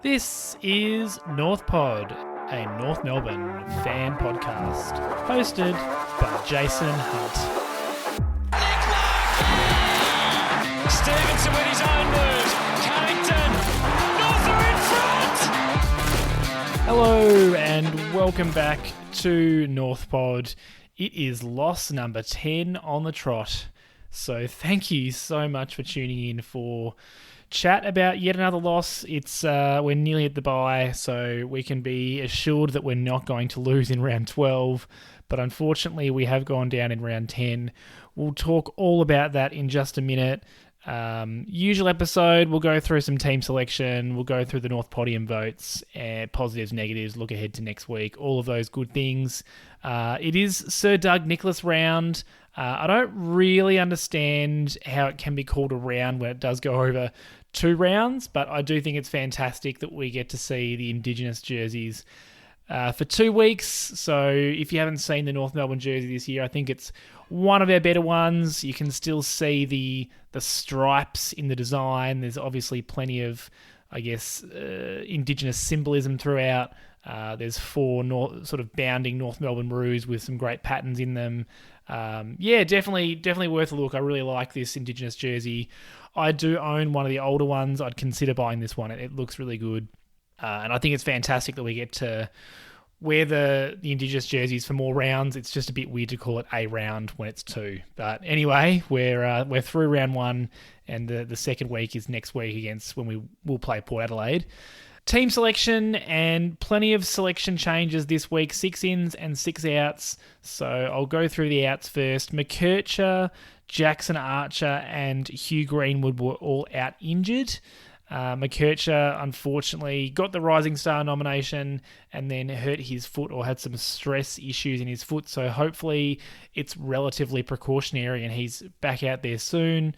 This is North Pod, a North Melbourne fan podcast, hosted by Jason Hunt. Stevenson with his own move. Carrington. North are in front. Hello and welcome back to North Pod. It is loss number 10 on the trot. So thank you so much for tuning in for chat about yet another loss. We're nearly at the bye, so we can be assured that we're not going to lose in round 12. But unfortunately, we have gone down in round 10. We'll talk all about that in just a minute. Usual episode, we'll go through some team selection, we'll go through the North Podium votes, positives, negatives, look ahead to next week, all of those good things. It is Sir Doug Nicholas round. I don't really understand how it can be called a round when it does go over 2 rounds, but I do think it's fantastic that we get to see the Indigenous jerseys for 2 weeks. So if you haven't seen the North Melbourne jersey this year, I think it's one of our better ones. You can still see the stripes in the design. There's obviously plenty of, Indigenous symbolism throughout. There's 4 sort of bounding North Melbourne roos with some great patterns in them. Definitely worth a look. I really like this Indigenous jersey. I do own one of the older ones. I'd consider buying this one. It looks really good. And I think it's fantastic that we get to wear the Indigenous jerseys for more rounds. It's just a bit weird to call it a round when it's 2. But anyway, we're through round 1, and the second week is next week against when we'll play Port Adelaide. Team selection and plenty of selection changes this week, 6 ins and 6 outs. So I'll go through the outs first. McKercher, Jackson Archer and Hugh Greenwood were all out injured. McKercher, unfortunately, got the Rising Star nomination and then hurt his foot or had some stress issues in his foot. So hopefully it's relatively precautionary and he's back out there soon.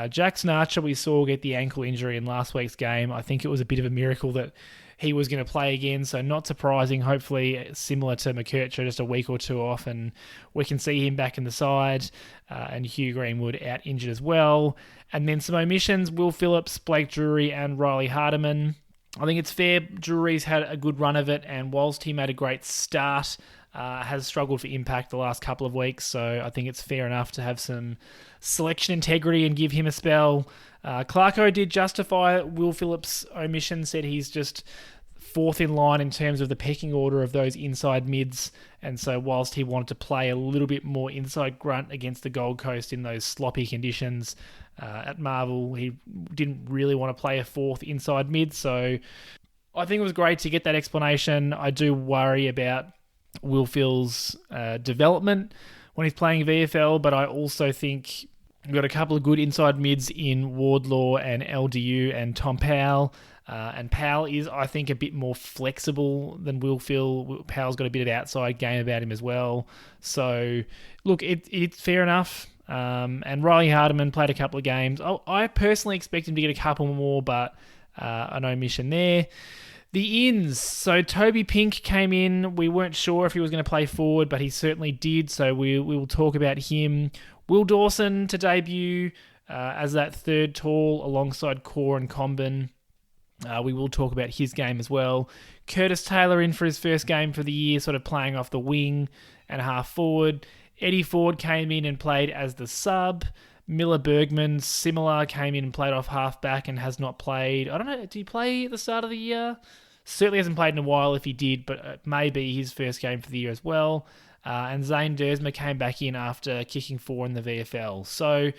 Jackson Archer, we saw get the ankle injury in last week's game. I think it was a bit of a miracle that he was going to play again, so not surprising. Hopefully similar to McKercher, just a week or 2 off, and we can see him back in the side. And Hugh Greenwood out injured as well. And then some omissions, Will Phillips, Blake Drury and Riley Hardiman. I think it's fair, Drury's had a good run of it, and whilst he made a great start, has struggled for impact the last couple of weeks, so I think it's fair enough to have some selection integrity and give him a spell. Clarko did justify Will Phillips' omission, said he's just 4th in line in terms of the pecking order of those inside mids, and so whilst he wanted to play a little bit more inside grunt against the Gold Coast in those sloppy conditions at Marvel, he didn't really want to play a 4th inside mid, so I think it was great to get that explanation. I do worry about Will Phil's development when he's playing VFL, but I also think we've got a couple of good inside mids in Wardlaw and LDU and Tom Powell. And Powell is, I think, a bit more flexible than Will Phil. Powell's got a bit of outside game about him as well. So, look, it's fair enough. And Riley Hardiman played a couple of games. I personally expect him to get a couple more, but an omission there. The ins. So Toby Pink came in. We weren't sure if he was going to play forward, but he certainly did. So we will talk about him. Will Dawson to debut as that 3rd tall alongside Corr and Comben. We will talk about his game as well. Curtis Taylor in for his first game for the year, sort of playing off the wing and half forward. Eddie Ford came in and played as the sub. Miller Bergman, similar, came in and played off half-back and has not played. I don't know, did he play at the start of the year? Certainly hasn't played in a while if he did, but it may be his first game for the year as well. And Zane Dersma came back in after kicking 4 in the VFL. So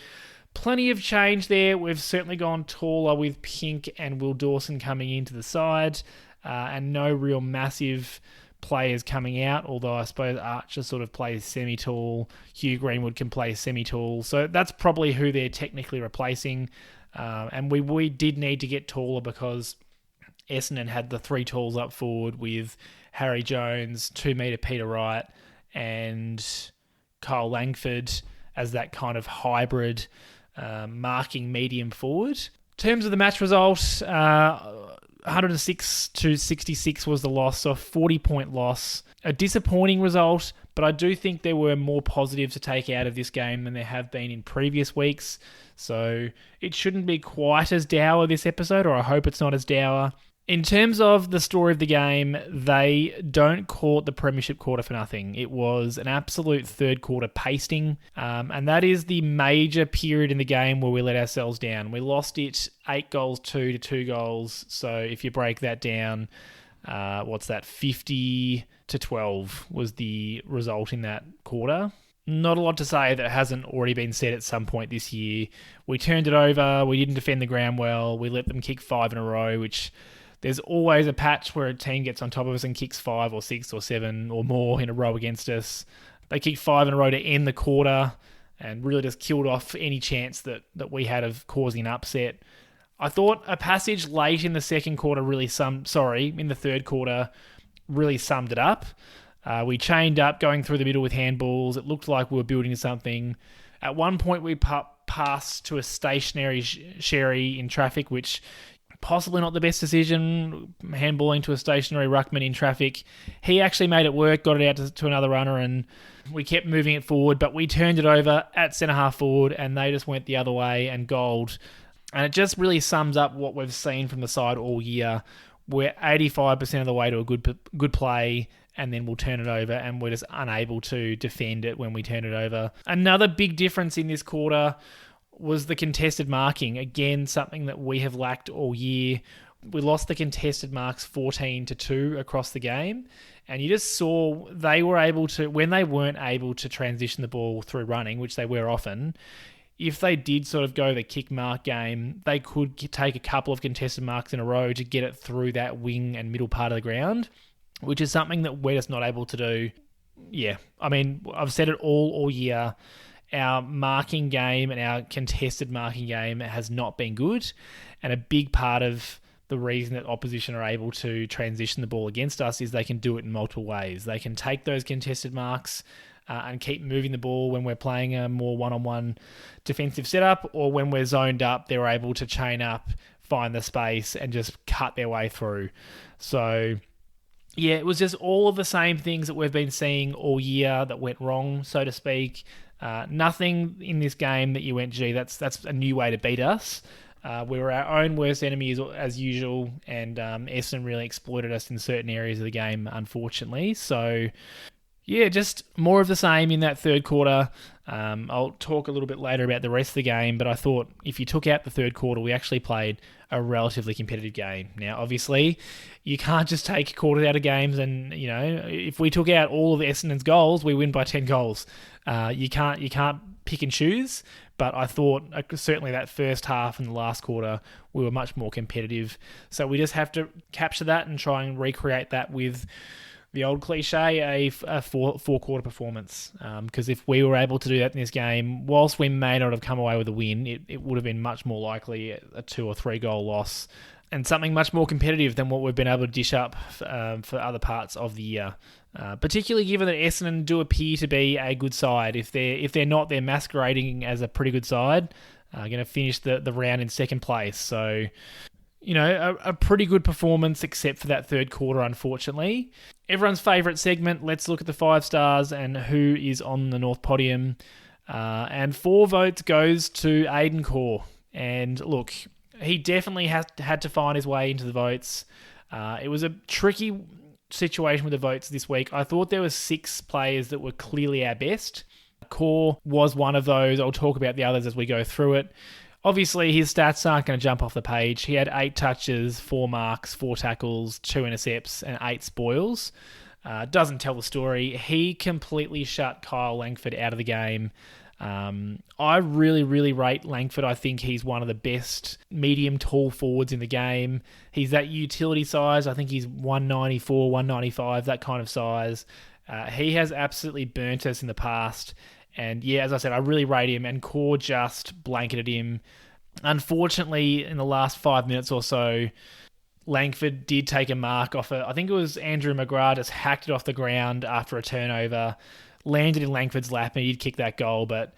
plenty of change there. We've certainly gone taller with Pink and Will Dawson coming into the side, and no real massive players coming out, although I suppose Archer sort of plays semi-tall. Hugh Greenwood can play semi-tall. So that's probably who they're technically replacing. And we did need to get taller because Essendon had the 3 talls up forward with Harry Jones, 2 metre Peter Wright, and Kyle Langford as that kind of hybrid marking medium forward. In terms of the match result, 106 to 66 was the loss, so a 40-point loss. A disappointing result, but I do think there were more positives to take out of this game than there have been in previous weeks. So it shouldn't be quite as dour this episode, or I hope it's not as dour. In terms of the story of the game, they don't call it the Premiership quarter for nothing. It was an absolute third quarter pasting, and that is the major period in the game where we let ourselves down. We lost it 8-2 to 2 goals. So if you break that down, 50-12 was the result in that quarter. Not a lot to say that hasn't already been said at some point this year. We turned it over. We didn't defend the ground well. We let them kick 5 in a row, which there's always a patch where a team gets on top of us and kicks 5 or 6 or 7 or more in a row against us. They kicked 5 in a row to end the quarter and really just killed off any chance that we had of causing an upset. I thought a passage late in the second quarter in the third quarter really summed it up. We chained up going through the middle with handballs. It looked like we were building something. At one point, we passed to a stationary Sherry in traffic, which possibly not the best decision, handballing to a stationary ruckman in traffic. He actually made it work, got it out to another runner, and we kept moving it forward, but we turned it over at centre-half forward, and they just went the other way and goaled. And it just really sums up what we've seen from the side all year. We're 85% of the way to a good play, and then we'll turn it over, and we're just unable to defend it when we turn it over. Another big difference in this quarter was the contested marking. Again, something that we have lacked all year. We lost the contested marks 14-2 across the game. And you just saw they were able to, when they weren't able to transition the ball through running, which they were often, if they did sort of go the kick mark game, they could take a couple of contested marks in a row to get it through that wing and middle part of the ground, which is something that we're just not able to do. Yeah, I mean, I've said it all year. Our marking game and our contested marking game has not been good. And a big part of the reason that opposition are able to transition the ball against us is they can do it in multiple ways. They can take those contested marks and keep moving the ball when we're playing a more one-on-one defensive setup, or when we're zoned up, they're able to chain up, find the space, and just cut their way through. So yeah, it was just all of the same things that we've been seeing all year that went wrong, so to speak. Nothing in this game that you went, gee, that's a new way to beat us. We were our own worst enemies as usual, and Essendon really exploited us in certain areas of the game, unfortunately. So yeah, just more of the same in that third quarter. I'll talk a little bit later about the rest of the game, but I thought if you took out the third quarter, we actually played a relatively competitive game. Now, obviously, you can't just take quarters out of games and, you know, if we took out all of Essendon's goals, we win by 10 goals. You can't pick and choose, but I thought certainly that first half and the last quarter, we were much more competitive. So we just have to capture that and try and recreate that with the old cliche, a four-quarter performance. Because if we were able to do that in this game, whilst we may not have come away with a win, it would have been much more likely a 2 or 3 goal loss, and something much more competitive than what we've been able to dish up for other parts of the year. Particularly given that Essendon do appear to be a good side. If they're not, they're masquerading as a pretty good side. Going to finish the round in second place. So, you know, a pretty good performance except for that third quarter, unfortunately. Everyone's favourite segment, let's look at the 5 stars and who is on the North Podium. And 4 votes goes to Aidan Corr. And look, he definitely had to find his way into the votes. It was a tricky situation with the votes this week. I thought there were 6 players that were clearly our best. Corr was one of those. I'll talk about the others as we go through it. Obviously, his stats aren't going to jump off the page. He had 8 touches, 4 marks, 4 tackles, 2 intercepts, and 8 spoils. Doesn't tell the story. He completely shut Kyle Langford out of the game. I really, really rate Langford. I think he's one of the best medium tall forwards in the game. He's that utility size. I think he's 194, 195, that kind of size. He has absolutely burnt us in the past. And yeah, as I said, I really rate him, and Corr just blanketed him. Unfortunately, in the last 5 minutes or so, Langford did take a mark off I think it was Andrew McGrath, just hacked it off the ground after a turnover, landed in Langford's lap, and he'd kick that goal. But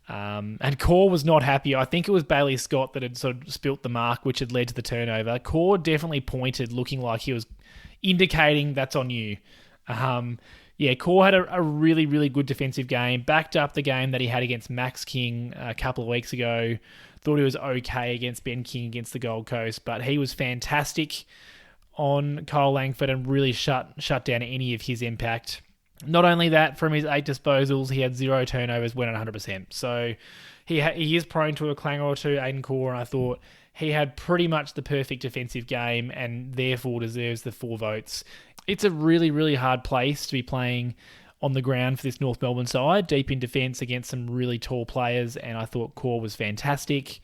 and Corr was not happy. I think it was Bailey Scott that had sort of spilt the mark, which had led to the turnover. Corr definitely pointed, looking like he was indicating that's on you. Yeah, Corr had a really, really good defensive game. Backed up the game that he had against Max King a couple of weeks ago. Thought he was okay against Ben King against the Gold Coast, but he was fantastic. on Kyle Langford and really shut down any of his impact. Not only that, from his 8 disposals, he had 0 turnovers, went at 100%. So he is prone to a clanger or two, Aiden Corr, and I thought he had pretty much the perfect defensive game and therefore deserves the 4 votes. It's a really, really hard place to be playing on the ground for this North Melbourne side, deep in defence against some really tall players, and I thought Corr was fantastic.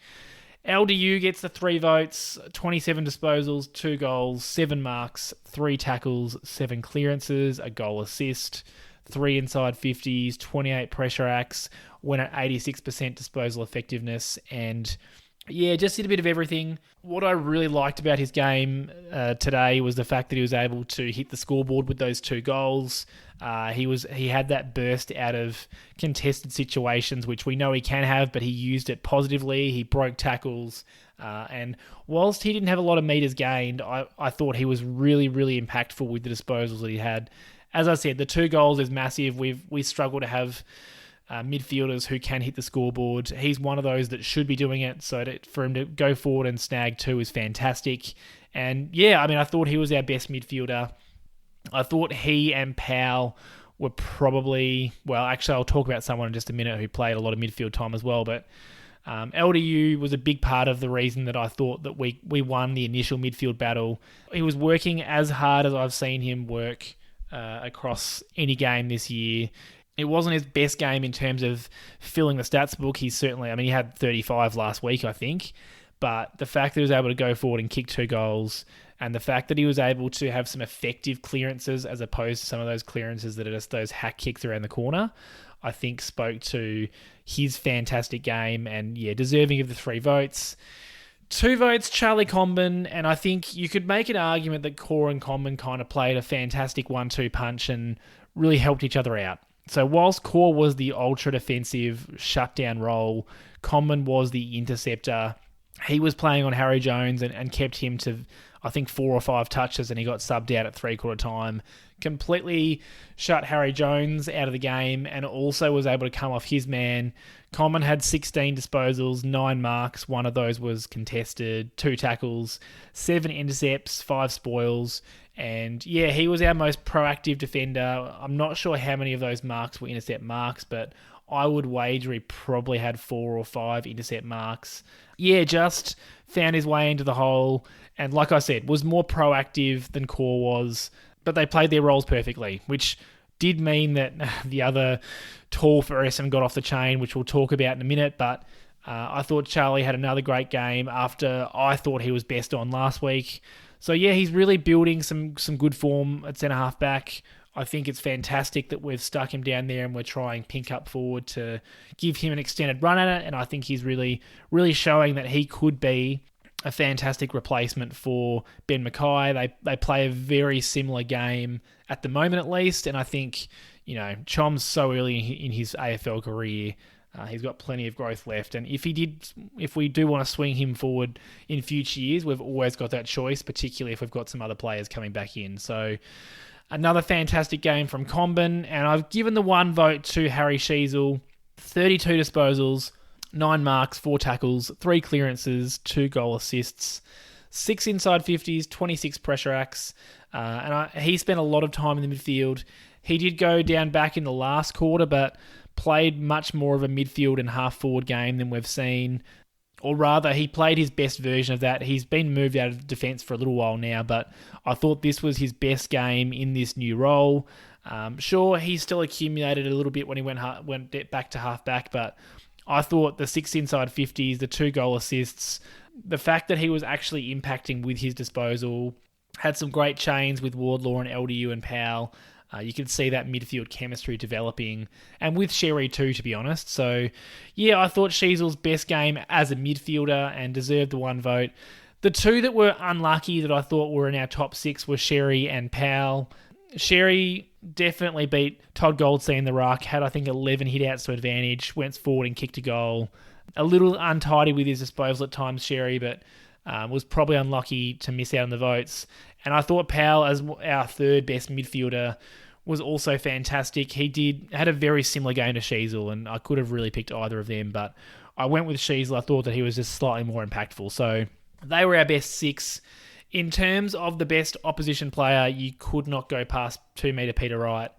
LDU gets the 3 votes, 27 disposals, 2 goals, 7 marks, 3 tackles, 7 clearances, a goal assist, 3 inside 50s, 28 pressure acts, went at 86% disposal effectiveness, and yeah, just did a bit of everything. What I really liked about his game today was the fact that he was able to hit the scoreboard with those 2 goals. He had that burst out of contested situations, which we know he can have, but he used it positively. He broke tackles, and whilst he didn't have a lot of meters gained, I thought he was really, really impactful with the disposals that he had. As I said, the 2 goals is massive. We struggle to have midfielders who can hit the scoreboard. He's one of those that should be doing it, so for him to go forward and snag 2 is fantastic. And yeah, I mean, I thought he was our best midfielder. I thought he and Powell were probably, well, actually I'll talk about someone in just a minute who played a lot of midfield time as well, but LDU was a big part of the reason that I thought that we won the initial midfield battle. He was working as hard as I've seen him work across any game this year. It wasn't his best game in terms of filling the stats book. He had 35 last week, I think. But the fact that he was able to go forward and kick 2 goals, and the fact that he was able to have some effective clearances as opposed to some of those clearances that are just those hack kicks around the corner, I think spoke to his fantastic game and, yeah, deserving of the 3 votes. 2 votes, Charlie Comben, and I think you could make an argument that Corr and Comben kind of played a fantastic 1-2 punch and really helped each other out. So whilst Corr was the ultra-defensive shutdown role, Comben was the interceptor. He was playing on Harry Jones and kept him to, I think, 4 or 5 touches, and he got subbed out at 3/4 time. Completely shut Harry Jones out of the game and also was able to come off his man. Comben had 16 disposals, 9 marks. 1 of those was contested, 2 tackles, 7 intercepts, 5 spoils. And yeah, he was our most proactive defender. I'm not sure how many of those marks were intercept marks, but I would wager he probably had 4 or 5 intercept marks. Yeah, just found his way into the hole. And like I said, was more proactive than Corr was. But they played their roles perfectly, which did mean that the other tall for Essendon got off the chain, which we'll talk about in a minute. But I thought Charlie had another great game after I thought he was best on last week. So yeah, he's really building some good form at centre-half back. I think it's fantastic that we've stuck him down there and we're trying Pink up forward to give him an extended run at it. And I think he's really, really showing that he could be a fantastic replacement for Ben Mackay. They play a very similar game at the moment, at least. And I think, Chom's so early in his AFL career. He's got plenty of growth left. And if we do want to swing him forward in future years, we've always got that choice, particularly if we've got some other players coming back in. So another fantastic game from Comben. And I've given the 1 vote to Harry Sheezel. 32 disposals, 9 marks, 4 tackles, 3 clearances, 2 goal assists, 6 inside 50s, 26 pressure acts. He spent a lot of time in the midfield. He did go down back in the last quarter, but played much more of a midfield and half-forward game than we've seen. Or rather, he played his best version of that. He's been moved out of defence for a little while now, but I thought this was his best game in this new role. Sure, he still accumulated a little bit when he went back to half-back, but I thought the 6 inside 50s, the 2 goal assists, the fact that he was actually impacting with his disposal, had some great chains with Wardlaw and LDU and Powell. You can see that midfield chemistry developing, and with Sherry too, to be honest. So, yeah, I thought Sheezel's best game as a midfielder and deserved the 1 vote. The 2 that were unlucky that I thought were in our top 6 were Sherry and Powell. Sherry definitely beat Todd Goldstein the ruck, had I think 11 hit-outs to advantage, went forward and kicked a goal. A little untidy with his disposal at times, Sherry, but was probably unlucky to miss out on the votes. And I thought Powell, as our 3rd best midfielder, was also fantastic. He had a very similar game to Sheezel, and I could have really picked either of them, but I went with Sheezel. I thought that he was just slightly more impactful. So they were our best 6 In terms of the best opposition player, you could not go past 2-metre Peter Wright.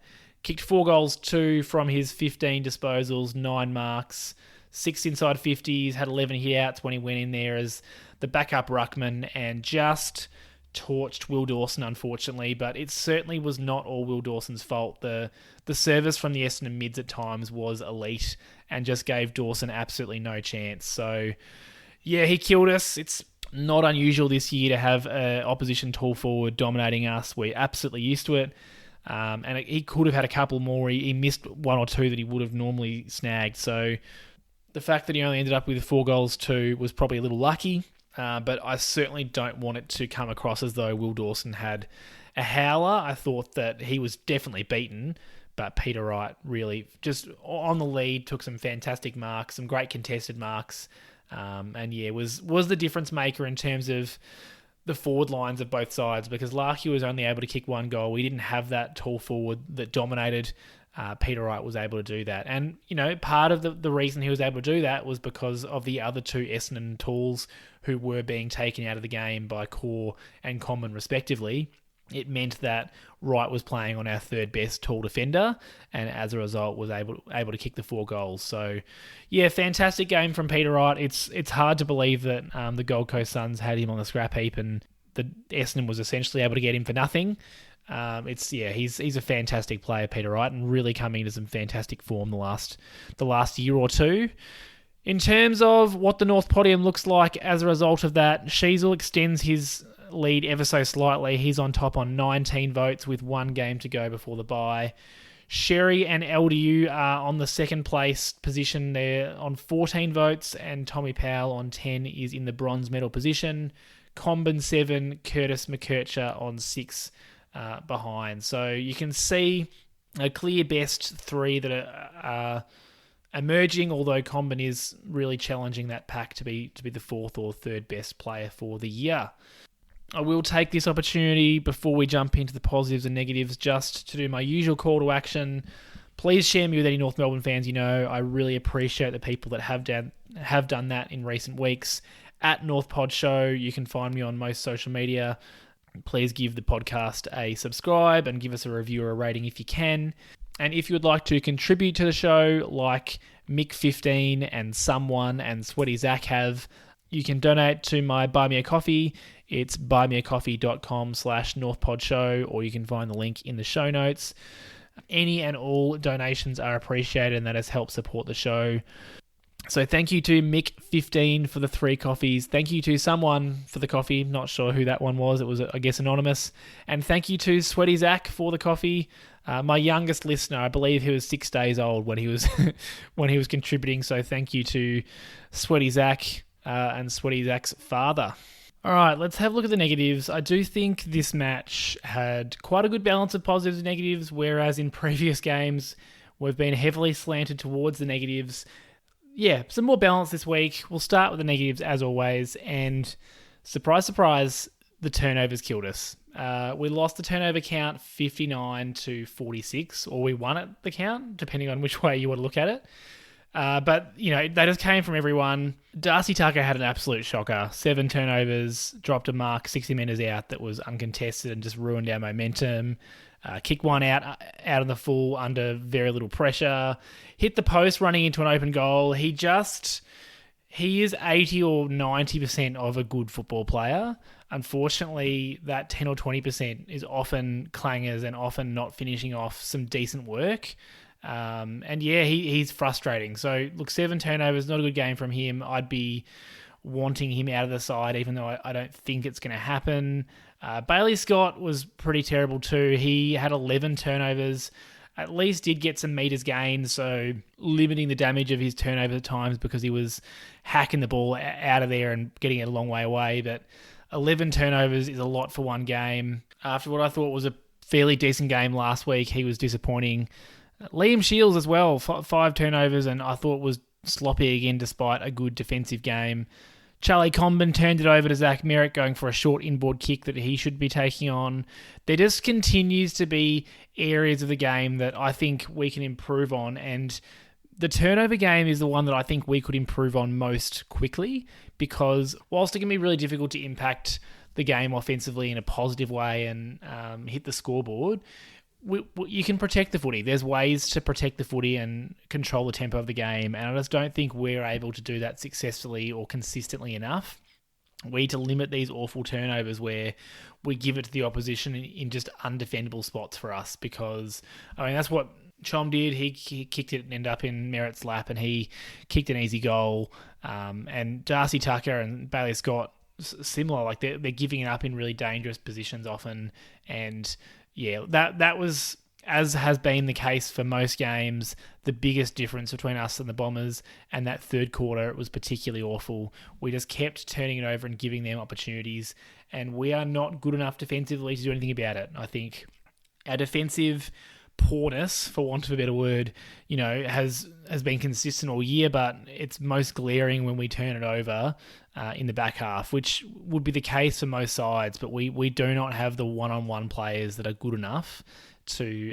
Kicked 4 goals, 2 from his 15 disposals, 9 marks, 6 inside 50s, had 11 hit-outs when he went in there as the backup ruckman, and just torched Will Dawson, unfortunately. But it certainly was not all Will Dawson's fault. The service from the Essendon mids at times was elite and just gave Dawson absolutely no chance. So, yeah, he killed us. It's not unusual this year to have an opposition tall forward dominating us. We're absolutely used to it. And he could have had a couple more. He missed 1 or 2 that he would have normally snagged. So the fact that he only ended up with 4 goals, 2 was probably a little lucky. But I certainly don't want it to come across as though Will Dawson had a howler. I thought that he was definitely beaten, but Peter Wright really just on the lead, took some fantastic marks, some great contested marks. And yeah, was the difference maker in terms of the forward lines of both sides, because Larky was only able to kick 1 goal. We didn't have that tall forward that dominated. Peter Wright was able to do that. And, part of the reason he was able to do that was because of the other 2 Essendon tools who were being taken out of the game by Corr and Comben respectively. It meant that Wright was playing on our 3rd best tall defender, and as a result was able to kick the 4 goals. So, yeah, fantastic game from Peter Wright. It's hard to believe that the Gold Coast Suns had him on the scrap heap, and the Essendon was essentially able to get him for nothing. He's a fantastic player, Peter Wright, and really coming into some fantastic form the last year or two. In terms of what the North Podium looks like as a result of that, Sheezel extends his lead ever so slightly. He's on top on 19 votes with 1 game to go before the bye. Sherry and LDU are on the 2nd place position. They're on 14 votes, and Tommy Powell on 10 is in the bronze medal position. Comben 7, Curtis McKercher on 6 behind. So you can see a clear best 3 that are emerging, although Comben is really challenging that pack to be the 4th or 3rd best player for the year. I will take this opportunity before we jump into the positives and negatives just to do my usual call to action. Please share me with any North Melbourne fans you know. I really appreciate the people that have done that in recent weeks. At North Pod Show, you can find me on most social media. Please give the podcast a subscribe and give us a review or a rating if you can. And if you would like to contribute to the show, like Mick15 and Someone and Sweaty Zach have, you can donate to my Buy Me a Coffee. It's buymeacoffee.com/NorthPodShow, or you can find the link in the show notes. Any and all donations are appreciated, and that has helped support the show. So thank you to Mick15 for the 3 coffees. Thank you to Someone for the coffee. Not sure who that one was. It was, I guess, anonymous. And thank you to Sweaty Zach for the coffee. My youngest listener, I believe he was 6 days old when he was when he was contributing. So thank you to Sweaty Zach and Sweaty Zach's father. All right, let's have a look at the negatives. I do think this match had quite a good balance of positives and negatives, whereas in previous games, we've been heavily slanted towards the negatives. Yeah, some more balance this week. We'll start with the negatives as always, and surprise, surprise, the turnovers killed us. We lost the turnover count 59-46, or we won at the count, depending on which way you want to look at it. But, they just came from everyone. Darcy Tucker had an absolute shocker. 7 turnovers, dropped a mark 60 metres out that was uncontested and just ruined our momentum. Kick one out of the full under very little pressure. Hit the post running into an open goal. He is 80 or 90% of a good football player. Unfortunately, that 10 or 20% is often clangers and often not finishing off some decent work. He's frustrating. So, look, 7 turnovers, not a good game from him. I'd be wanting him out of the side, even though I don't think it's going to happen. Bailey Scott was pretty terrible too. He had 11 turnovers. At least did get some metres gained, so limiting the damage of his turnover at times because he was hacking the ball out of there and getting it a long way away. But 11 turnovers is a lot for one game. After what I thought was a fairly decent game last week, he was disappointing. Liam Shields as well, 5 turnovers, and I thought was sloppy again despite a good defensive game. Charlie Comben turned it over to Zach Merritt, going for a short inboard kick that he should be taking on. There just continues to be areas of the game that I think we can improve on, and the turnover game is the one that I think we could improve on most quickly, because whilst it can be really difficult to impact the game offensively in a positive way and hit the scoreboard, you can protect the footy. There's ways to protect the footy and control the tempo of the game, and I just don't think we're able to do that successfully or consistently enough. We need to limit these awful turnovers where we give it to the opposition in just undefendable spots for us, because, I mean, that's what Chom did. He kicked it and ended up in Merritt's lap, and he kicked an easy goal. And Darcy Tucker and Bailey Scott, similar, like they're giving it up in really dangerous positions often, and yeah, that was, as has been the case for most games, the biggest difference between us and the Bombers. And that third quarter, it was particularly awful. We just kept turning it over and giving them opportunities, and we are not good enough defensively to do anything about it. I think our defensive poorness, for want of a better word, has been consistent all year, but it's most glaring when we turn it over in the back half, which would be the case for most sides, but we do not have the one-on-one players that are good enough to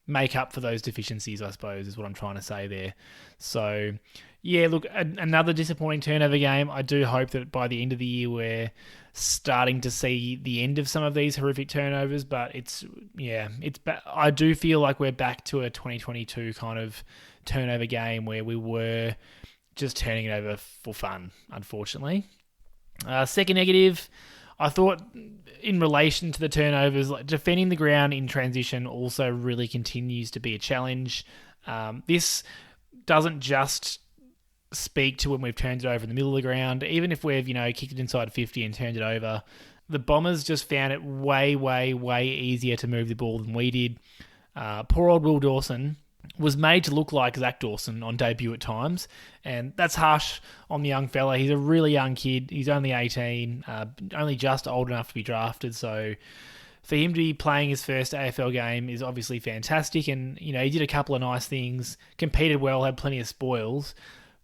make up for those deficiencies, I suppose, is what I'm trying to say there. So, yeah, look, another disappointing turnover game. I do hope that by the end of the year we're starting to see the end of some of these horrific turnovers, but I do feel like we're back to a 2022 kind of turnover game where we were just turning it over for fun, unfortunately. Second negative, I thought in relation to the turnovers, like defending the ground in transition also really continues to be a challenge. This doesn't just speak to when we've turned it over in the middle of the ground. Even if we've, kicked it inside 50 and turned it over, the Bombers just found it way, way, way easier to move the ball than we did. Poor old Will Dawson was made to look like Zach Dawson on debut at times, and that's harsh on the young fella. He's a really young kid. He's only 18, only just old enough to be drafted, so for him to be playing his first AFL game is obviously fantastic, and he did a couple of nice things, competed well, had plenty of spoils,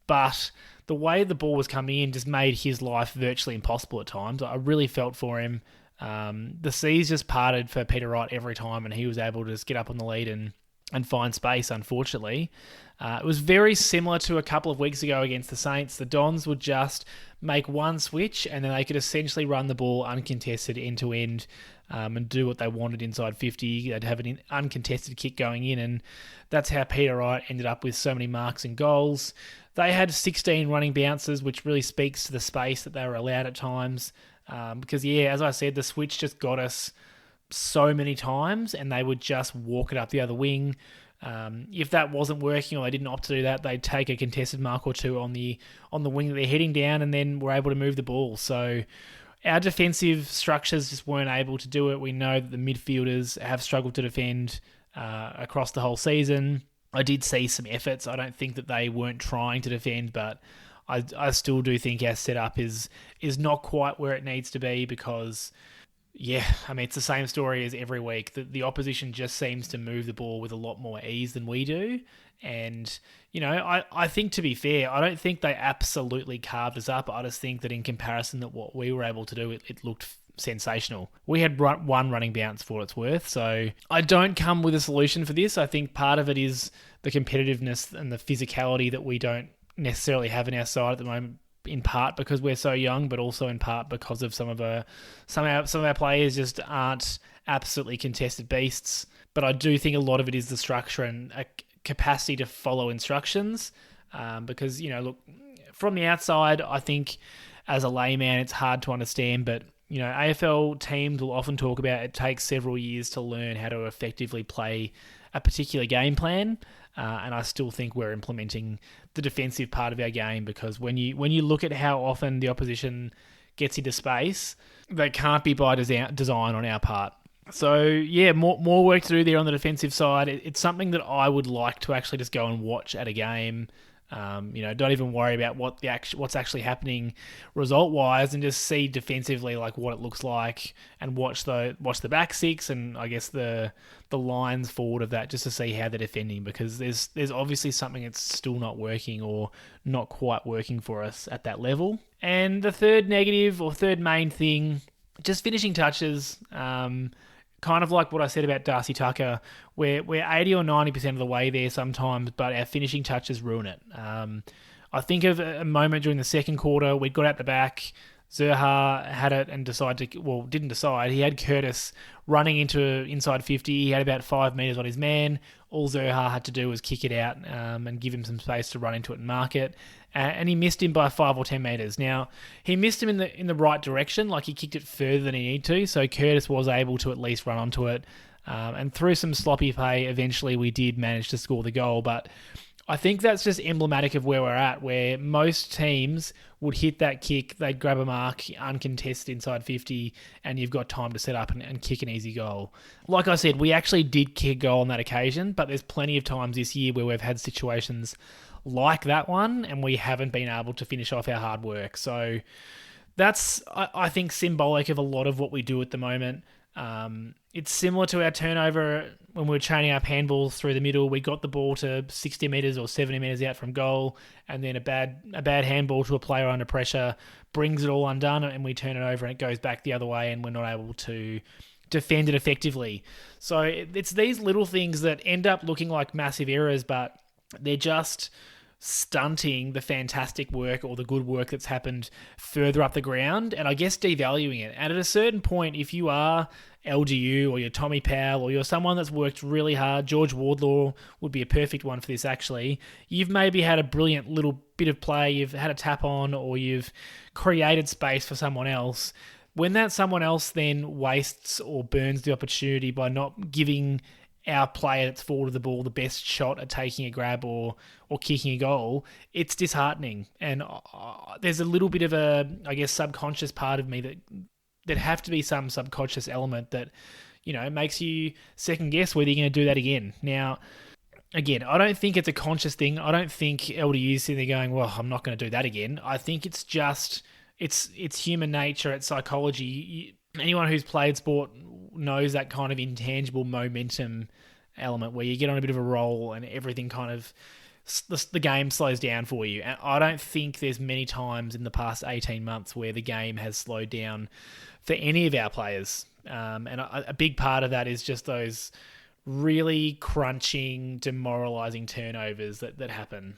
but the way the ball was coming in just made his life virtually impossible at times. I really felt for him. The seas just parted for Peter Wright every time, and he was able to just get up on the lead and find space, unfortunately. It was very similar to a couple of weeks ago against the Saints. The Dons would just make one switch, and then they could essentially run the ball uncontested end-to-end and do what they wanted inside 50. They'd have an uncontested kick going in, and that's how Peter Wright ended up with so many marks and goals. They had 16 running bounces, which really speaks to the space that they were allowed at times. Because, as I said, the switch just got us so many times, and they would just walk it up the other wing. If that wasn't working, or they didn't opt to do that, they'd take a contested mark or two on the wing that they're heading down, and then were able to move the ball. So our defensive structures just weren't able to do it. We know that the midfielders have struggled to defend across the whole season. I did see some efforts. I don't think that they weren't trying to defend, but I still do think our setup is not quite where it needs to be, because it's the same story as every week. The opposition just seems to move the ball with a lot more ease than we do. And, I think, to be fair, I don't think they absolutely carved us up. I just think that in comparison to what we were able to do, it looked sensational. We had one running bounce for what it's worth. So I don't come with a solution for this. I think part of it is the competitiveness and the physicality that we don't necessarily have in our side at the moment, in part because we're so young, but also in part because of some of our players just aren't absolutely contested beasts. But I do think a lot of it is the structure and a capacity to follow instructions. Because, look, from the outside, I think as a layman, it's hard to understand, but AFL teams will often talk about it takes several years to learn how to effectively play a particular game plan. And I still think we're implementing the defensive part of our game, because when you look at how often the opposition gets into space, that can't be by design on our part. So, more work to do there on the defensive side. It's something that I would like to actually just go and watch at a game. Don't even worry about what's actually happening result-wise, and just see defensively like what it looks like, and watch the back six and I guess the lines forward of that, just to see how they're defending, because there's obviously something that's still not working or not quite working for us at that level. And the third negative, or third main thing, just finishing touches. Kind of like what I said about Darcy Tucker, we're 80 or 90% of the way there sometimes, but our finishing touches ruin it. I think of a moment during the second quarter, we got out the back, Zerha had it and didn't decide. He had Curtis running into inside 50. He had about 5 metres on his man. All Zerha had to do was kick it out and give him some space to run into it and mark it. And he missed him by 5 or 10 metres. Now, he missed him in the right direction, like he kicked it further than he needed to, so Curtis was able to at least run onto it. And through some sloppy play, eventually we did manage to score the goal, but I think that's just emblematic of where we're at, where most teams would hit that kick, they'd grab a mark uncontested inside 50, and you've got time to set up and kick an easy goal. Like I said, we actually did kick a goal on that occasion, but there's plenty of times this year where we've had situations like that one, and we haven't been able to finish off our hard work. So that's, I think, symbolic of a lot of what we do at the moment. It's similar to our turnover when we were chaining up handballs through the middle. We got the ball to 60 metres or 70 metres out from goal, and then a bad handball to a player under pressure brings it all undone, and we turn it over and it goes back the other way, and we're not able to defend it effectively. So it's these little things that end up looking like massive errors, but they're just stunting the fantastic work or the good work that's happened further up the ground, and I guess devaluing it. And at a certain point, if you are LGU or you're Tommy Powell or you're someone that's worked really hard, George Wardlaw would be a perfect one for this actually, you've maybe had a brilliant little bit of play, you've had a tap on, or you've created space for someone else. When that someone else then wastes or burns the opportunity by not giving our player that's forward of the ball the best shot at taking a grab or kicking a goal, it's disheartening. And there's a little bit of a, I guess, subconscious part of me that there'd have to be some subconscious element that, makes you second guess whether you're going to do that again. Now, again, I don't think it's a conscious thing. I don't think LDU's sitting there going, well, I'm not going to do that again. I think it's just, it's human nature, it's psychology. Anyone who's played sport knows that kind of intangible momentum element where you get on a bit of a roll and everything kind of, the game slows down for you. And I don't think there's many times in the past 18 months where the game has slowed down for any of our players. And a big part of that is just those really crunching, demoralising turnovers that happen.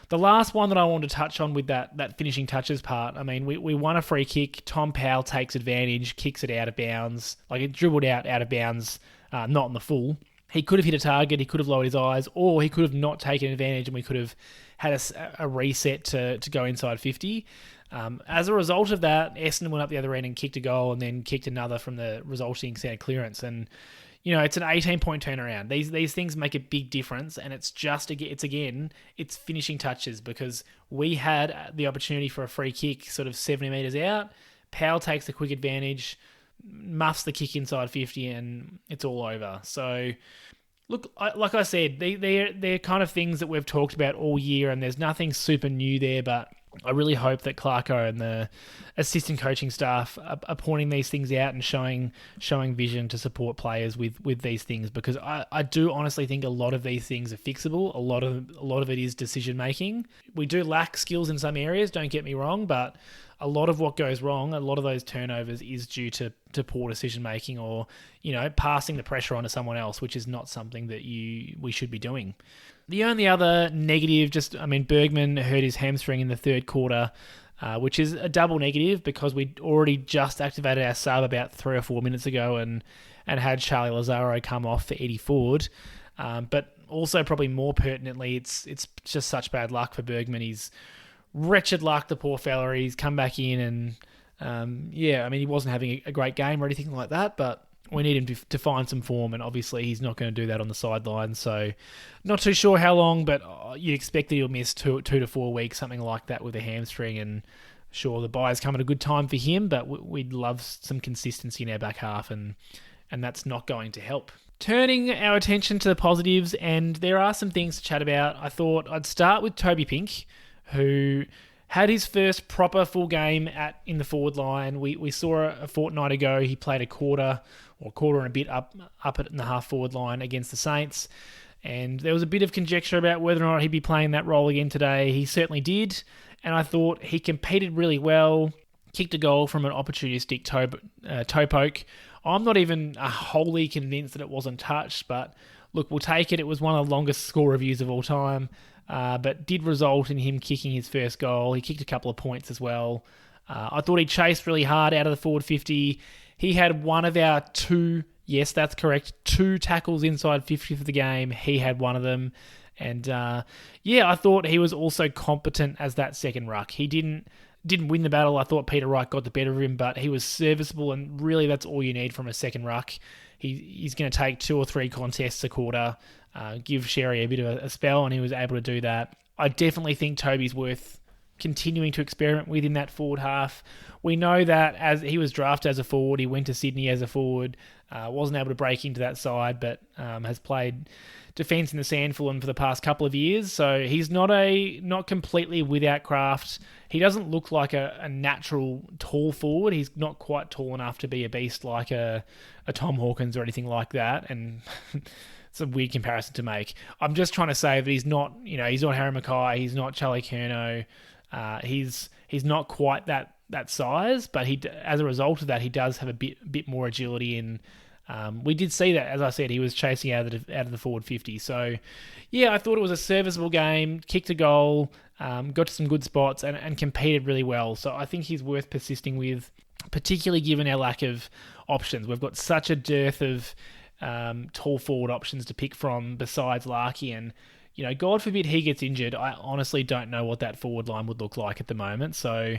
The last one that I want to touch on with that finishing touches part, I mean, we won a free kick. Tom Powell takes advantage, kicks it out of bounds. Like, it dribbled out of bounds, not in the full. He could have hit a target, he could have lowered his eyes, or he could have not taken advantage and we could have had a reset to go inside 50. As a result of that, Essendon went up the other end and kicked a goal and then kicked another from the resulting centre clearance. And it's an 18-point turnaround. These things make a big difference, and it's finishing touches, because we had the opportunity for a free kick sort of 70 metres out. Powell takes the quick advantage, muffs the kick inside 50, and it's all over. So, look, like I said, they're kind of things that we've talked about all year, and there's nothing super new there, but I really hope that Clarko and the assistant coaching staff are pointing these things out and showing vision to support players with these things, because I do honestly think a lot of these things are fixable. A lot of it is decision making. We do lack skills in some areas, don't get me wrong, but a lot of what goes wrong, a lot of those turnovers is due to poor decision making, or passing the pressure on to someone else, which is not something that we should be doing. The only other negative, Bergman hurt his hamstring in the third quarter, which is a double negative because we'd already just activated our sub about 3 or 4 minutes ago and had Charlie Lazaro come off for Eddie Ford. But also probably more pertinently, it's just such bad luck for Bergman. He's wretched luck, the poor fella. He's come back in and, he wasn't having a great game or anything like that, but we need him to find some form, and obviously he's not going to do that on the sideline. So not too sure how long, but you'd expect that he'll miss 2 to 4 weeks, something like that, with a hamstring. And sure, the bye's come at a good time for him, but we'd love some consistency in our back half, and that's not going to help. Turning our attention to the positives, and there are some things to chat about. I thought I'd start with Toby Pink, who had his first proper full game in the forward line. We saw a fortnight ago he played a quarter and a bit up in the half forward line against the Saints. And there was a bit of conjecture about whether or not he'd be playing that role again today. He certainly did. And I thought he competed really well, kicked a goal from an opportunistic toe poke. I'm not even wholly convinced that it wasn't touched, but look, we'll take it. It was one of the longest score reviews of all time, but did result in him kicking his first goal. He kicked a couple of points as well. I thought he chased really hard out of the forward 50. He had one of our two, yes, that's correct, two tackles inside 50 for the game. He had one of them. And I thought he was also competent as that second ruck. He didn't win the battle. I thought Peter Wright got the better of him, but he was serviceable, and really that's all you need from a second ruck. He's going to take 2 or 3 contests a quarter, give Sherry a bit of a spell, and he was able to do that. I definitely think Toby's worth continuing to experiment with in that forward half. We know that as he was drafted as a forward, he went to Sydney as a forward, wasn't able to break into that side, but has played defence in the Sandfulham for the past couple of years. So he's not completely without craft. He doesn't look like a natural tall forward. He's not quite tall enough to be a beast like a Tom Hawkins or anything like that. And it's a weird comparison to make. I'm just trying to say that he's not Harry Mackay. He's not Charlie Curnow. He's not quite that size, but as a result of that, he does have a bit more agility. And we did see that, as I said, he was chasing out of the forward 50. So, I thought it was a serviceable game. Kicked a goal, got to some good spots, and competed really well. So I think he's worth persisting with, particularly given our lack of options. We've got such a dearth of tall forward options to pick from besides Larkey, and God forbid he gets injured. I honestly don't know what that forward line would look like at the moment. So,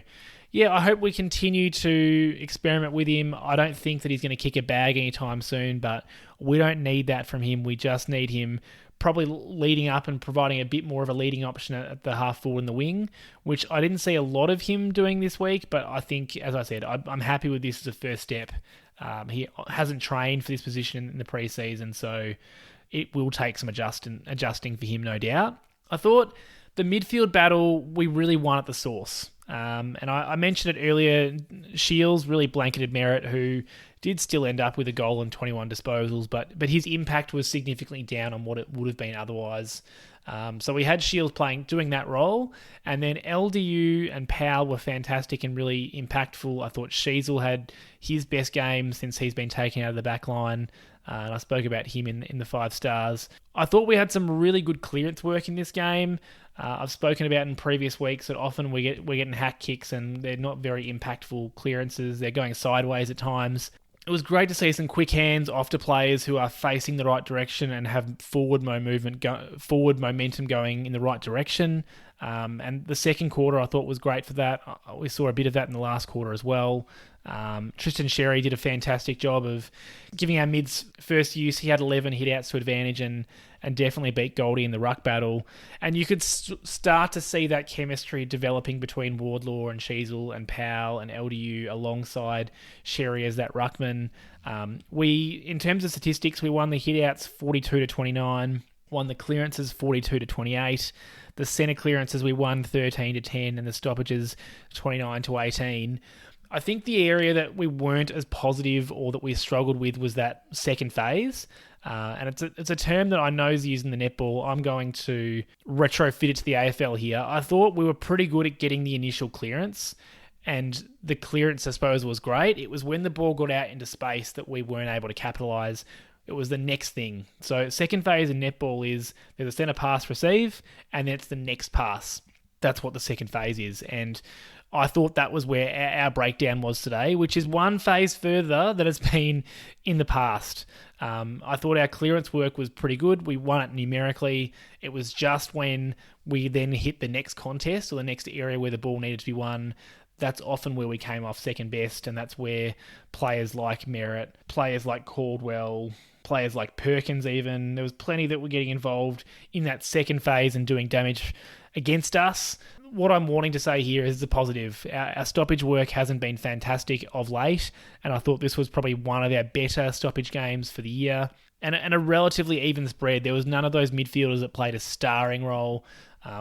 I hope we continue to experiment with him. I don't think that he's going to kick a bag anytime soon, but we don't need that from him. We just need him probably leading up and providing a bit more of a leading option at the half forward and the wing, which I didn't see a lot of him doing this week, but I think, as I said, I'm happy with this as a first step. He hasn't trained for this position in the pre-season, so it will take some adjusting for him, no doubt. I thought the midfield battle, we really won at the source. And I mentioned it earlier, Sheezel really blanketed Merritt, who did still end up with a goal and 21 disposals, but his impact was significantly down on what it would have been otherwise. So we had Sheezel doing that role, and then LDU and Powell were fantastic and really impactful. I thought Sheezel had his best game since he's been taken out of the back line. And I spoke about him in the 5 stars. I thought we had some really good clearance work in this game. I've spoken about in previous weeks that often we're getting hack kicks and they're not very impactful clearances. They're going sideways at times. It was great to see some quick hands off to players who are facing the right direction and have forward momentum going in the right direction. And the second quarter I thought was great for that. We saw a bit of that in the last quarter as well. Tristan Sherry did a fantastic job of giving our mids first use. He had 11 hit-outs to advantage and definitely beat Goldie in the ruck battle. And you could start to see that chemistry developing between Wardlaw and Sheezel and Powell and LDU alongside Sherry as that ruckman. In terms of statistics, we won the hit-outs 42-29, won the clearances 42-28. The centre clearances we won 13-10, and the stoppages 29-18. I think the area that we weren't as positive or that we struggled with was that second phase. And it's a term that I know is used in the netball. I'm going to retrofit it to the AFL here. I thought we were pretty good at getting the initial clearance, and the clearance, I suppose, was great. It was when the ball got out into space that we weren't able to capitalise. It was the next thing. So second phase in netball is there's a centre pass receive, and then it's the next pass. That's what the second phase is. And I thought that was where our breakdown was today, which is one phase further than it's been in the past. I thought our clearance work was pretty good. We won it numerically. It was just when we then hit the next contest or the next area where the ball needed to be won, that's often where we came off second best, and that's where players like Merritt, players like Caldwell, players like Perkins even, there was plenty that were getting involved in that second phase and doing damage against us. What I'm wanting to say here is the positive. Our stoppage work hasn't been fantastic of late, and I thought this was probably one of our better stoppage games for the year. And a relatively even spread. There was none of those midfielders that played a starring role.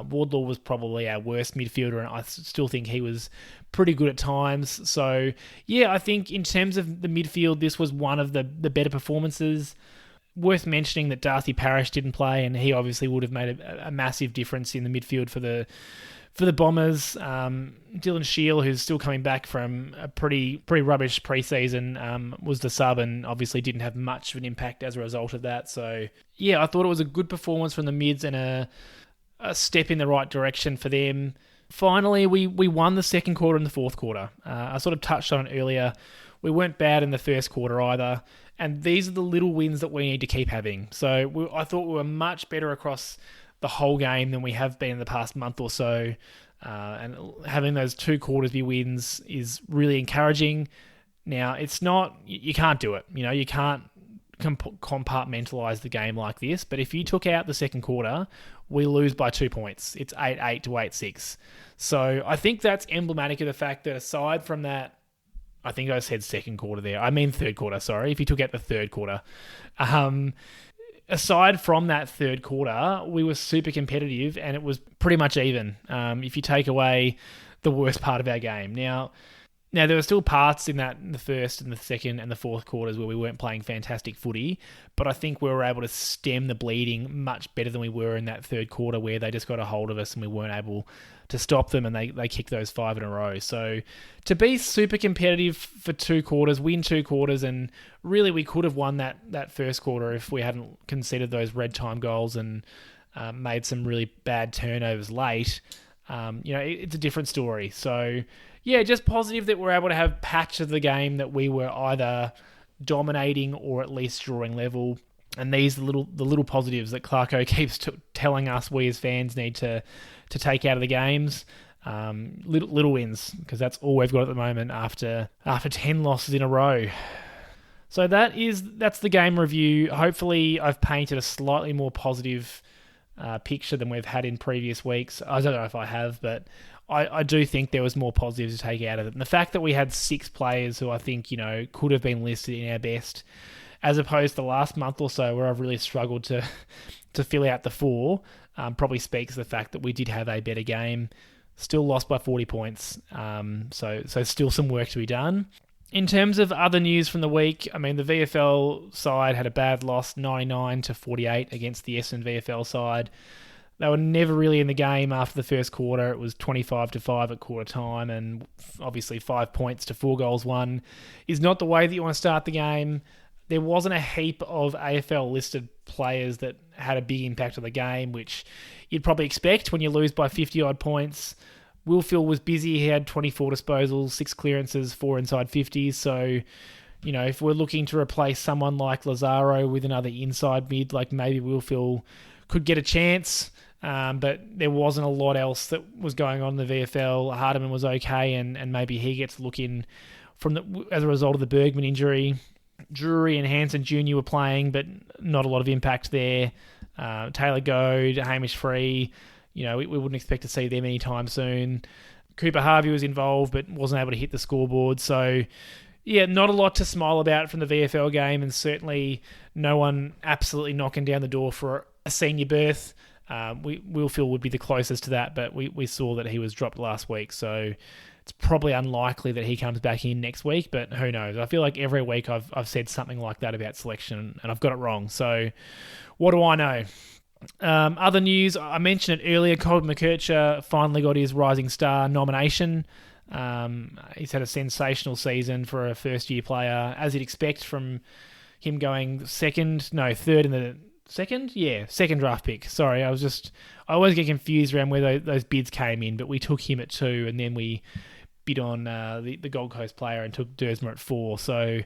Wardlaw was probably our worst midfielder, and I still think he was pretty good at times. So, I think in terms of the midfield, this was one of the better performances. Worth mentioning that Darcy Parish didn't play, and he obviously would have made a massive difference in the midfield for the Bombers. Dylan Sheezel, who's still coming back from a pretty rubbish pre-season, was the sub and obviously didn't have much of an impact as a result of that. So, I thought it was a good performance from the mids and a step in the right direction for them. Finally, we won the second quarter and the fourth quarter. I sort of touched on it earlier. We weren't bad in the first quarter either. And these are the little wins that we need to keep having. So I thought we were much better across the whole game than we have been in the past month or so. And having those 2 quarters be wins is really encouraging. Now, it's not... You can't do it. You can't compartmentalize the game like this. But if you took out the second quarter, we lose by 2 points. It's 8-8 to 8-6. So I think that's emblematic of the fact that aside from that... I think I said second quarter there. I mean third quarter, sorry. If you took out the third quarter. Aside from that third quarter, we were super competitive and it was pretty much even if you take away the worst part of our game. Now there were still parts in the first and the second and the fourth quarters where we weren't playing fantastic footy, but I think we were able to stem the bleeding much better than we were in that third quarter where they just got a hold of us and we weren't able to stop them and they kicked those 5 in a row. So to be super competitive for 2 quarters, win 2 quarters, and really we could have won that first quarter if we hadn't conceded those red time goals and made some really bad turnovers late. It's a different story. So yeah, just positive that we're able to have patches of the game that we were either dominating or at least drawing level. And these are the little positives that Clarko keeps telling us we as fans need to take out of the games. Little wins, because that's all we've got at the moment after 10 losses in a row. So that's the game review. Hopefully I've painted a slightly more positive picture than we've had in previous weeks. I don't know if I have, but I do think there was more positives to take out of it. And the fact that we had 6 players who I think, could have been listed in our best, as opposed to the last month or so where I've really struggled to fill out the 4, probably speaks to the fact that we did have a better game. Still lost by 40 points, so still some work to be done. In terms of other news from the week, I mean, the VFL side had a bad loss, 99-48 against the Essendon VFL side. They were never really in the game after the first quarter. It was 25-5 at quarter time, and obviously 5 points to 4 goals won is not the way that you want to start the game. There wasn't a heap of AFL-listed players that had a big impact on the game, which you'd probably expect when you lose by 50-odd points. Will Phil was busy. He had 24 disposals, 6 clearances, 4 inside 50s. So, if we're looking to replace someone like Lazaro with another inside mid, like maybe Will Phil could get a chance. But there wasn't a lot else that was going on in the VFL. Hardiman was okay, and maybe he gets a look in as a result of the Bergman injury. Drury and Hansen Jr. were playing, but not a lot of impact there. Taylor Goad, Hamish Free, we wouldn't expect to see them anytime soon. Cooper Harvey was involved, but wasn't able to hit the scoreboard. So, yeah, not a lot to smile about from the VFL game, and certainly no one absolutely knocking down the door for a senior berth. Will Phil would be the closest to that, but we saw that he was dropped last week, so it's probably unlikely that he comes back in next week, but who knows? I feel like every week I've said something like that about selection, and I've got it wrong. So what do I know? Other news, I mentioned it earlier, Colin McKercher finally got his Rising Star nomination. He's had a sensational season for a first-year player, as you'd expect from him going third in the... Second? Yeah, second draft pick. Sorry, I always get confused around where those bids came in, but we took him at 2 and then we bid on the Gold Coast player and took Dersmer at 4. So,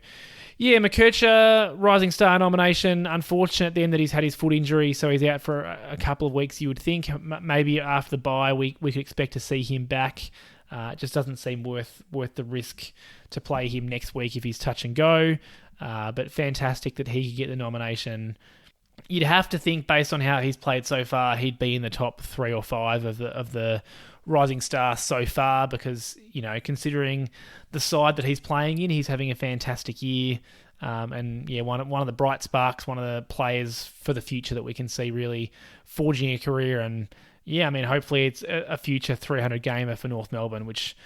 yeah, McKercher, Rising Star nomination. Unfortunate then that he's had his foot injury, so he's out for a couple of weeks, you would think. Maybe after the bye, we could expect to see him back. It just doesn't seem worth the risk to play him next week if he's touch and go. But fantastic that he could get the nomination. You'd have to think, based on how he's played so far, he'd be in the top 3 or 5 of the Rising Star so far, because, considering the side that he's playing in, he's having a fantastic year. And yeah, one of the bright sparks, one of the players for the future that we can see really forging a career. And yeah, I mean, hopefully it's a future 300 gamer for North Melbourne, which,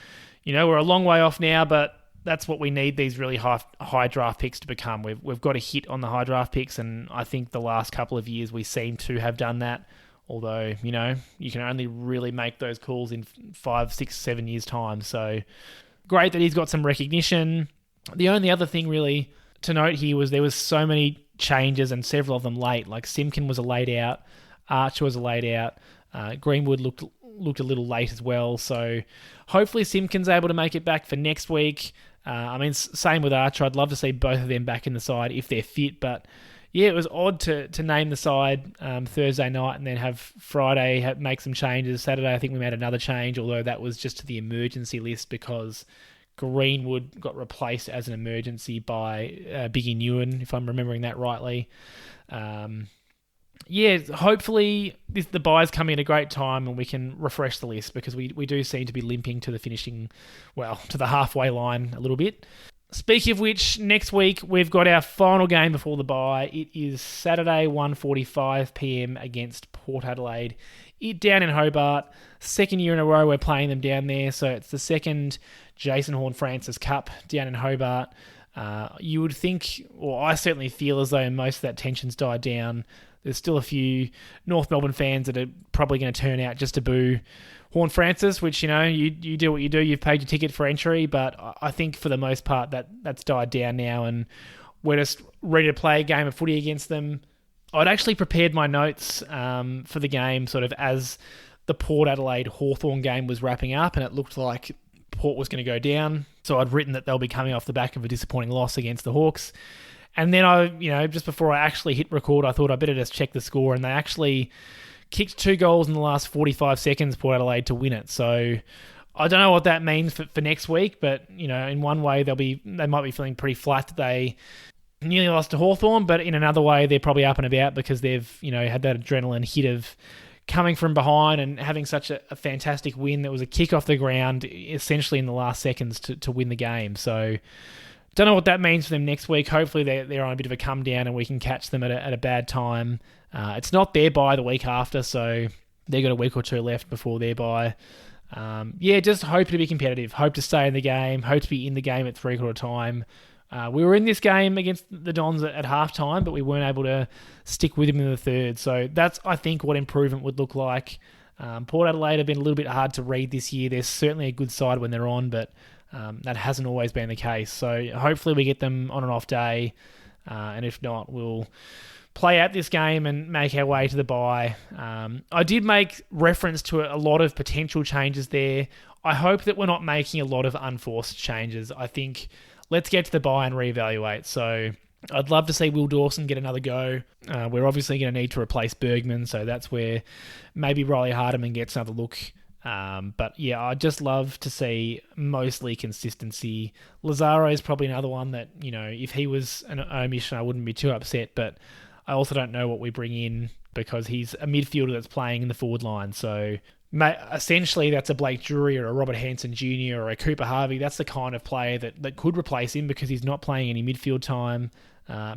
we're a long way off now, but that's what we need these really high draft picks to become. We've got to hit on the high draft picks, and I think the last couple of years we seem to have done that. Although, you can only really make those calls in 5, 6, 7 years' time. So great that he's got some recognition. The only other thing really to note here was there was so many changes and several of them late. Like Simkin was a laid out, Archer was a laid out. Greenwood looked looked a little late as well. So hopefully Simpkin's able to make it back for next week. Same with Archer. I'd love to see both of them back in the side if they're fit. But yeah, it was odd to name the side Thursday night and then have Friday make some changes. Saturday, I think we made another change, although that was just to the emergency list because Greenwood got replaced as an emergency by Biggie Newen, if I'm remembering that rightly. Hopefully the bye's coming at a great time and we can refresh the list because we do seem to be limping to the halfway line a little bit. Speaking of which, next week we've got our final game before the bye. It is Saturday, 1:45 p.m. against Port Adelaide. Down in Hobart. Second year in a row we're playing them down there, so it's the second Jason Horne-Francis Cup down in Hobart. You would think, or I certainly feel as though most of that tension's died down. There's still a few North Melbourne fans that are probably going to turn out just to boo Horne-Francis, which, you do what you do. You've paid your ticket for entry, but I think for the most part that's died down now and we're just ready to play a game of footy against them. I'd actually prepared my notes for the game sort of as the Port Adelaide Hawthorn game was wrapping up and it looked like Port was going to go down. So I'd written that they'll be coming off the back of a disappointing loss against the Hawks. And then just before I actually hit record, I thought I better just check the score. And they actually kicked 2 goals in the last 45 seconds, Port Adelaide, to win it. So I don't know what that means for next week, but, in one way they might be feeling pretty flat that they nearly lost to Hawthorn, but in another way they're probably up and about because they've, had that adrenaline hit of coming from behind and having such a fantastic win that was a kick off the ground essentially in the last seconds to win the game. So don't know what that means for them next week. Hopefully they're on a bit of a come down and we can catch them at a bad time. It's not their bye the week after, so they've got a week or two left before their bye. Just hope to be competitive. Hope to stay in the game. Hope to be in the game at 3/4 time. We were in this game against the Dons at halftime, but we weren't able to stick with them in the third. So that's, I think, what improvement would look like. Port Adelaide have been a little bit hard to read this year. They're certainly a good side when they're on, but that hasn't always been the case. So hopefully we get them on an off day, and if not, we'll play out this game and make our way to the bye. I did make reference to a lot of potential changes there. I hope that we're not making a lot of unforced changes. I think let's get to the bye and reevaluate. So I'd love to see Will Dawson get another go. We're obviously going to need to replace Bergman, so that's where maybe Riley Hardiman gets another look. But yeah, I'd just love to see mostly consistency. Lazaro is probably another one that, if he was an omission, I wouldn't be too upset, but I also don't know what we bring in because he's a midfielder that's playing in the forward line. So essentially that's a Blake Drury or a Robert Hansen Jr. or a Cooper Harvey. That's the kind of player that could replace him because he's not playing any midfield time.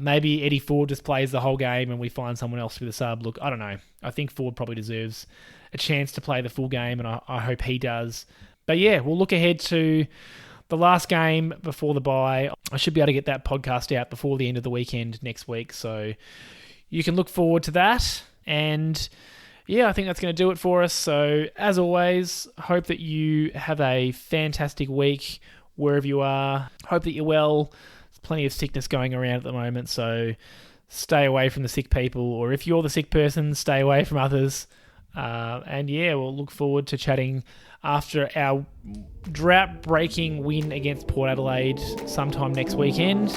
Maybe Eddie Ford just plays the whole game and we find someone else to be the sub. Look, I don't know. I think Ford probably deserves a chance to play the full game, and I hope he does. But yeah, we'll look ahead to the last game before the bye. I should be able to get that podcast out before the end of the weekend next week, so you can look forward to that. And yeah, I think that's going to do it for us. So as always, hope that you have a fantastic week wherever you are. Hope that you're well. There's plenty of sickness going around at the moment, so stay away from the sick people, or if you're the sick person, stay away from others. And yeah, we'll look forward to chatting after our drought-breaking win against Port Adelaide sometime next weekend.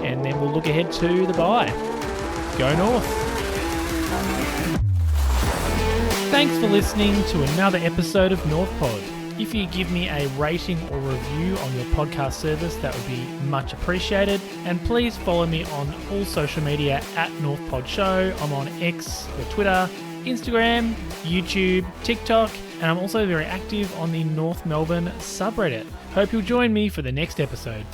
And then we'll look ahead to the bye. Go North! Thanks for listening to another episode of North Pod. If you give me a rating or review on your podcast service, that would be much appreciated. And please follow me on all social media at North Pod Show. I'm on X or Twitter, Instagram, YouTube, TikTok, and I'm also very active on the North Melbourne subreddit. Hope you'll join me for the next episode.